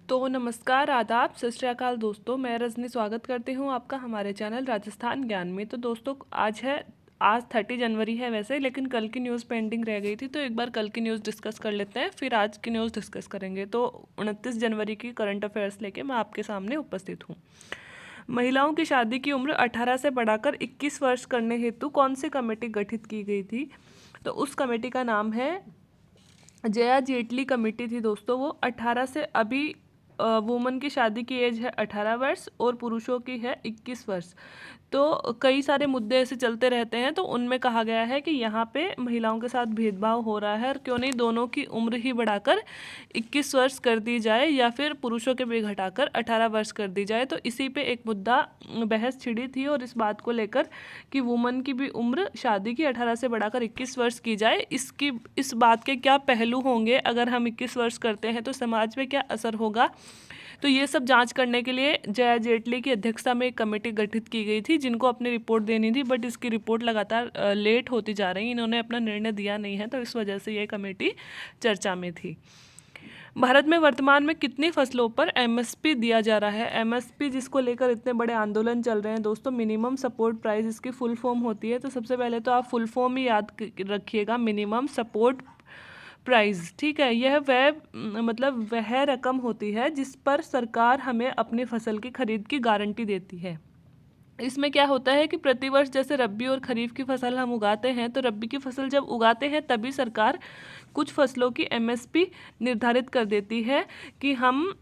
तो नमस्कार, आदाब, सत श्री अकाल दोस्तों। मैं रजनी स्वागत करती हूँ आपका हमारे चैनल राजस्थान ज्ञान में। तो दोस्तों आज 30 जनवरी है वैसे, लेकिन कल की न्यूज़ पेंडिंग रह गई थी, तो एक बार कल की न्यूज़ डिस्कस कर लेते हैं, फिर आज की न्यूज़ डिस्कस करेंगे। तो 29 जनवरी की करंट अफेयर्स लेके मैं आपके सामने उपस्थित हूँ। महिलाओं की शादी की उम्र 18 से बढ़ाकर 21 वर्ष करने हेतु कौन सी कमेटी गठित की गई थी? तो उस कमेटी का नाम है जया जेटली कमेटी थी दोस्तों। वो 18 से अभी वुमन की शादी की एज है 18 वर्ष और पुरुषों की है 21 वर्ष। तो कई सारे मुद्दे ऐसे चलते रहते हैं, तो उनमें कहा गया है कि यहाँ पे महिलाओं के साथ भेदभाव हो रहा है और क्यों नहीं दोनों की उम्र ही बढ़ाकर 21 वर्ष कर दी जाए या फिर पुरुषों के भी घटाकर 18 वर्ष कर दी जाए। तो इसी पे एक मुद्दा बहस छिड़ी थी और इस बात को लेकर कि वुमन की भी उम्र शादी की 18 से बढ़ाकर 21 वर्ष की जाए, इस बात के क्या पहलू होंगे, अगर हम 21 वर्ष करते हैं तो समाज पे क्या असर होगा। तो ये सब जांच करने के लिए जया जेटली की अध्यक्षता में एक कमेटी गठित की गई थी, जिनको अपनी रिपोर्ट देनी थी, बट इसकी रिपोर्ट लगातार लेट होती जा रही। इन्होंने अपना निर्णय दिया नहीं है, तो इस वजह से ये कमेटी चर्चा में थी। भारत में वर्तमान में कितनी फसलों पर एमएसपी दिया जा रहा है? एमएसपी जिसको लेकर इतने बड़े आंदोलन चल रहे हैं दोस्तों, मिनिमम सपोर्ट प्राइस इसकी फुल फॉर्म होती है। तो सबसे पहले तो आप फुल फॉर्म ही याद रखिएगा, मिनिमम सपोर्ट प्राइस। ठीक है, यह वह रकम होती है जिस पर सरकार हमें अपनी फसल की खरीद की गारंटी देती है। इसमें क्या होता है कि प्रतिवर्ष जैसे रब्बी और खरीफ की फसल हम उगाते हैं, तो रब्बी की फसल जब उगाते हैं तभी सरकार कुछ फसलों की एमएसपी निर्धारित कर देती है कि हम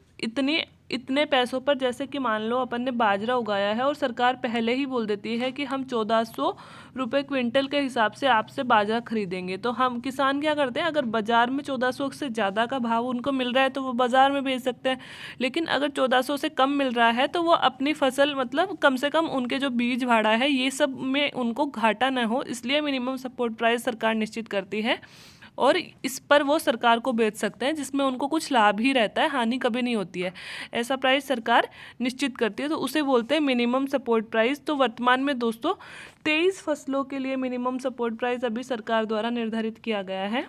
इतने पैसों पर, जैसे कि मान लो अपन ने बाजरा उगाया है और सरकार पहले ही बोल देती है कि हम 1400 रुपये क्विंटल के हिसाब से आपसे बाजरा खरीदेंगे। तो हम किसान क्या करते हैं, अगर बाजार में 1400 से ज़्यादा का भाव उनको मिल रहा है तो वो बाजार में बेच सकते हैं, लेकिन अगर 1400 से कम मिल रहा है तो वो अपनी फसल कम से कम उनके जो बीज भाड़ा है ये सब में उनको घाटा न हो, इसलिए मिनिमम सपोर्ट प्राइस सरकार निश्चित करती है और इस पर वो सरकार को बेच सकते हैं, जिसमें उनको कुछ लाभ ही रहता है, हानि कभी नहीं होती है। ऐसा प्राइस सरकार निश्चित करती है, तो उसे बोलते हैं मिनिमम सपोर्ट प्राइस। तो वर्तमान में दोस्तों 23 फसलों के लिए मिनिमम सपोर्ट प्राइस अभी सरकार द्वारा निर्धारित किया गया है।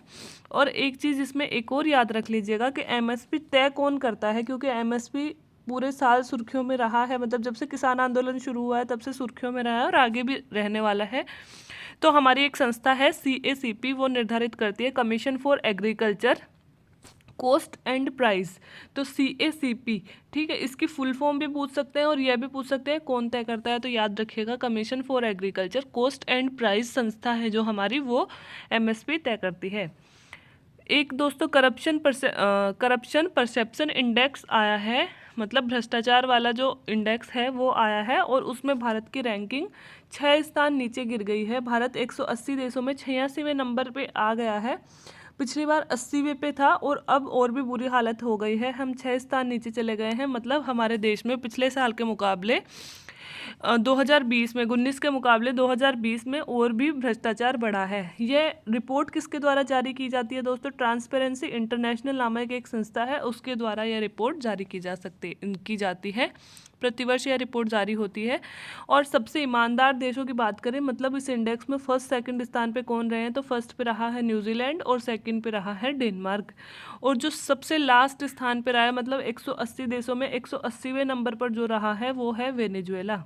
और एक चीज़ इसमें एक और याद रख लीजिएगा कि एमएसपी तय कौन करता है, क्योंकि एमएसपी पूरे साल सुर्खियों में रहा है, जब से किसान आंदोलन शुरू हुआ है तब से सुर्खियों में रहा है और आगे भी रहने वाला है। तो हमारी एक संस्था है CACP, वो निर्धारित करती है, commission for agriculture cost and price. तो CACP, ठीक है, इसकी फुल फॉर्म भी पूछ सकते हैं और यह भी पूछ सकते हैं कौन तय करता है। तो याद रखिएगा, commission for agriculture cost and price संस्था है जो हमारी, वो एमएसपी तय करती है। एक दोस्तों करप्शन परसेप्शन इंडेक्स आया है, भ्रष्टाचार वाला जो इंडेक्स है वो आया है और उसमें भारत की रैंकिंग 6 स्थान नीचे गिर गई है। भारत 180 देशों में 86वें नंबर पे आ गया है। पिछली बार 80वें पे था और अब और भी बुरी हालत हो गई है, हम 6 स्थान नीचे चले गए हैं। हमारे देश में पिछले साल के मुकाबले 2020 में 19 के मुकाबले 2020 में और भी भ्रष्टाचार बढ़ा है। यह रिपोर्ट किसके द्वारा जारी की जाती है दोस्तों? ट्रांसपेरेंसी इंटरनेशनल नामक एक संस्था है, उसके द्वारा यह रिपोर्ट जारी की जाती है। प्रतिवर्ष यह रिपोर्ट जारी होती है। और सबसे ईमानदार देशों की बात करें, इस इंडेक्स में फर्स्ट सेकंड स्थान पे कौन रहे हैं, तो फर्स्ट पे रहा है न्यूजीलैंड और सेकंड पे रहा है डेनमार्क। और जो सबसे लास्ट स्थान पे रहा है, 180 देशों में 180वें नंबर पर जो रहा है वो है वेनेजुएला।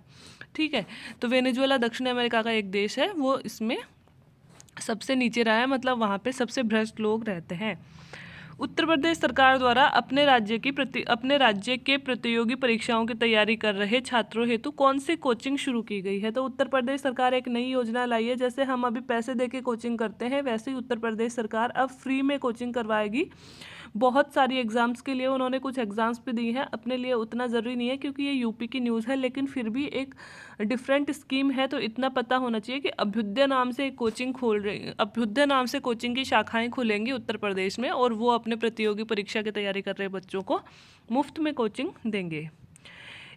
ठीक है, तो वेनेजुएला दक्षिण अमेरिका का एक देश है, वो इसमें सबसे नीचे रहा है, वहाँ पे सबसे भ्रष्ट लोग रहते हैं। उत्तर प्रदेश सरकार द्वारा अपने राज्य के प्रतियोगी परीक्षाओं की तैयारी कर रहे छात्रों हेतु कौन सी कोचिंग शुरू की गई है? तो उत्तर प्रदेश सरकार एक नई योजना लाई है। जैसे हम अभी पैसे दे के कोचिंग करते हैं, वैसे ही उत्तर प्रदेश सरकार अब फ्री में कोचिंग करवाएगी। बहुत सारी एग्ज़ाम्स के लिए उन्होंने कुछ एग्ज़ाम्स भी दी हैं, अपने लिए उतना ज़रूरी नहीं है क्योंकि ये यूपी की न्यूज़ है, लेकिन फिर भी एक डिफरेंट स्कीम है। तो इतना पता होना चाहिए कि अभ्युदय नाम से एक कोचिंग अभ्युदय नाम से कोचिंग की शाखाएं खुलेंगी उत्तर प्रदेश में, और वो अपने प्रतियोगी परीक्षा की तैयारी कर रहे बच्चों को मुफ्त में कोचिंग देंगे।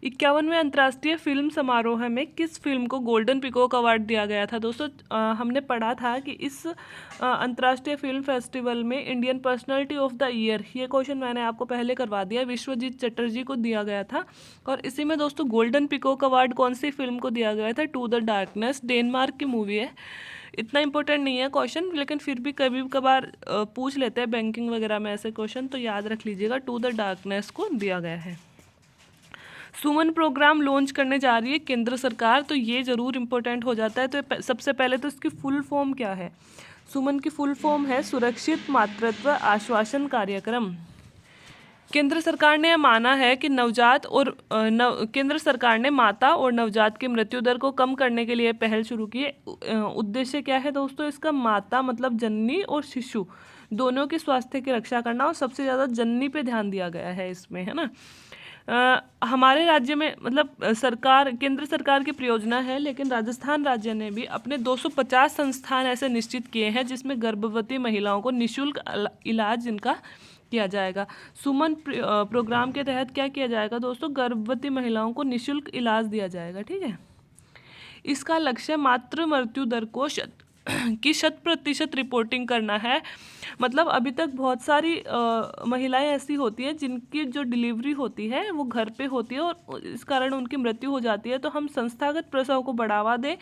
51वें अंतर्राष्ट्रीय फिल्म समारोह में किस फिल्म को गोल्डन पीकॉक अवार्ड दिया गया था? दोस्तों हमने पढ़ा था कि इस अंतर्राष्ट्रीय फिल्म फेस्टिवल में Indian personality of the year, ये क्वेश्चन मैंने आपको पहले करवा दिया, विश्वजीत चटर्जी को दिया गया था। और इसी में दोस्तों गोल्डन पीकॉक अवार्ड कौन सी फिल्म को दिया गया था? टू द डार्कनेस, डेनमार्क की मूवी है। इतना इंपॉर्टेंट नहीं है क्वेश्चन, लेकिन फिर भी कभी कभार पूछ लेते हैं बैंकिंग वगैरह में ऐसे क्वेश्चन, तो याद रख लीजिएगा। टू द डार्कनेस को दिया गया है। सुमन प्रोग्राम लॉन्च करने जा रही है केंद्र सरकार, तो ये ज़रूर इंपॉर्टेंट हो जाता है। तो सबसे पहले तो इसकी फुल फॉर्म क्या है? सुमन की फुल फॉर्म है सुरक्षित मातृत्व आश्वासन कार्यक्रम। केंद्र सरकार ने माना है कि केंद्र सरकार ने माता और नवजात की मृत्यु दर को कम करने के लिए पहल शुरू की है। उद्देश्य क्या है दोस्तों इसका? माता मतलब जननी और शिशु दोनों के स्वास्थ्य की रक्षा करना, और सबसे ज़्यादा जननी पे ध्यान दिया गया है इसमें, है ना। हमारे राज्य में मतलब केंद्र सरकार की परियोजना है, लेकिन राजस्थान राज्य ने भी अपने 250 संस्थान ऐसे निश्चित किए हैं जिसमें गर्भवती महिलाओं को निःशुल्क इलाज जिनका किया जाएगा। सुमन प्रोग्राम के तहत क्या किया जाएगा दोस्तों? गर्भवती महिलाओं को निःशुल्क इलाज दिया जाएगा, ठीक है। इसका लक्ष्य मातृ मृत्यु दर को 100% रिपोर्टिंग करना है। मतलब अभी तक बहुत सारी महिलाएं ऐसी होती हैं जिनकी जो डिलीवरी होती है वो घर पे होती है और इस कारण उनकी मृत्यु हो जाती है। तो हम संस्थागत प्रसव को बढ़ावा दें,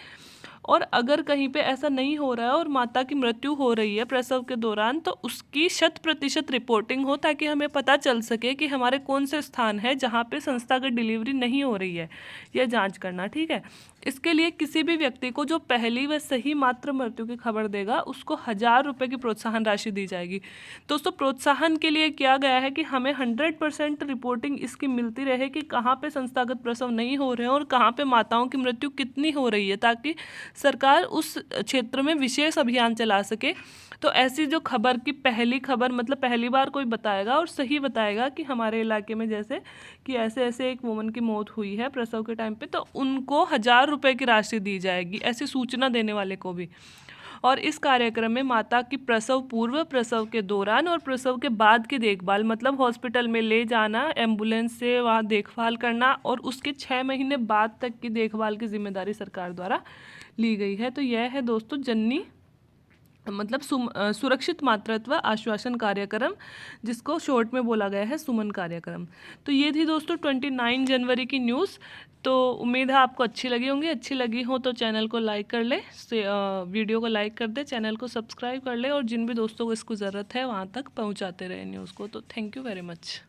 और अगर कहीं पे ऐसा नहीं हो रहा है और माता की मृत्यु हो रही है प्रसव के दौरान, तो उसकी 100% रिपोर्टिंग हो, ताकि हमें पता चल सके कि हमारे कौन से स्थान है जहाँ पे संस्थागत डिलीवरी नहीं हो रही है, यह जांच करना, ठीक है। इसके लिए किसी भी व्यक्ति को जो पहली व सही मातृ मृत्यु की खबर देगा उसको 1000 रुपये की प्रोत्साहन राशि दी जाएगी। दोस्तों प्रोत्साहन के लिए किया गया है कि हमें 100% रिपोर्टिंग इसकी मिलती रहे कि कहाँ पे संस्थागत प्रसव नहीं हो रहे हैं और कहाँ पे माताओं की मृत्यु कितनी हो रही है, ताकि सरकार उस क्षेत्र में विशेष अभियान चला सके। तो ऐसी जो खबर की पहली खबर मतलब पहली बार कोई बताएगा और सही बताएगा कि हमारे इलाके में जैसे कि ऐसे ऐसे एक वुमन की मौत हुई है प्रसव के टाइम पे, तो उनको 1000 रुपये की राशि दी जाएगी, ऐसी सूचना देने वाले को भी। और इस कार्यक्रम में माता की प्रसव पूर्व, प्रसव के दौरान और प्रसव के बाद की देखभाल, मतलब हॉस्पिटल में ले जाना, एम्बुलेंस से वहाँ देखभाल करना, और उसके 6 महीने बाद तक की देखभाल की जिम्मेदारी सरकार द्वारा ली गई है। तो यह है दोस्तों जननी मतलब सुरक्षित मातृत्व आश्वासन कार्यक्रम, जिसको शॉर्ट में बोला गया है सुमन कार्यक्रम। तो ये थी दोस्तों 29 जनवरी की न्यूज़। तो उम्मीद है आपको अच्छी लगी होंगी। अच्छी लगी हो तो चैनल को लाइक कर ले, वीडियो को लाइक कर दे, चैनल को सब्सक्राइब कर ले, और जिन भी दोस्तों को इसको ज़रूरत है वहाँ तक पहुँचाते रहे न्यूज़ को। तो थैंक यू वेरी मच।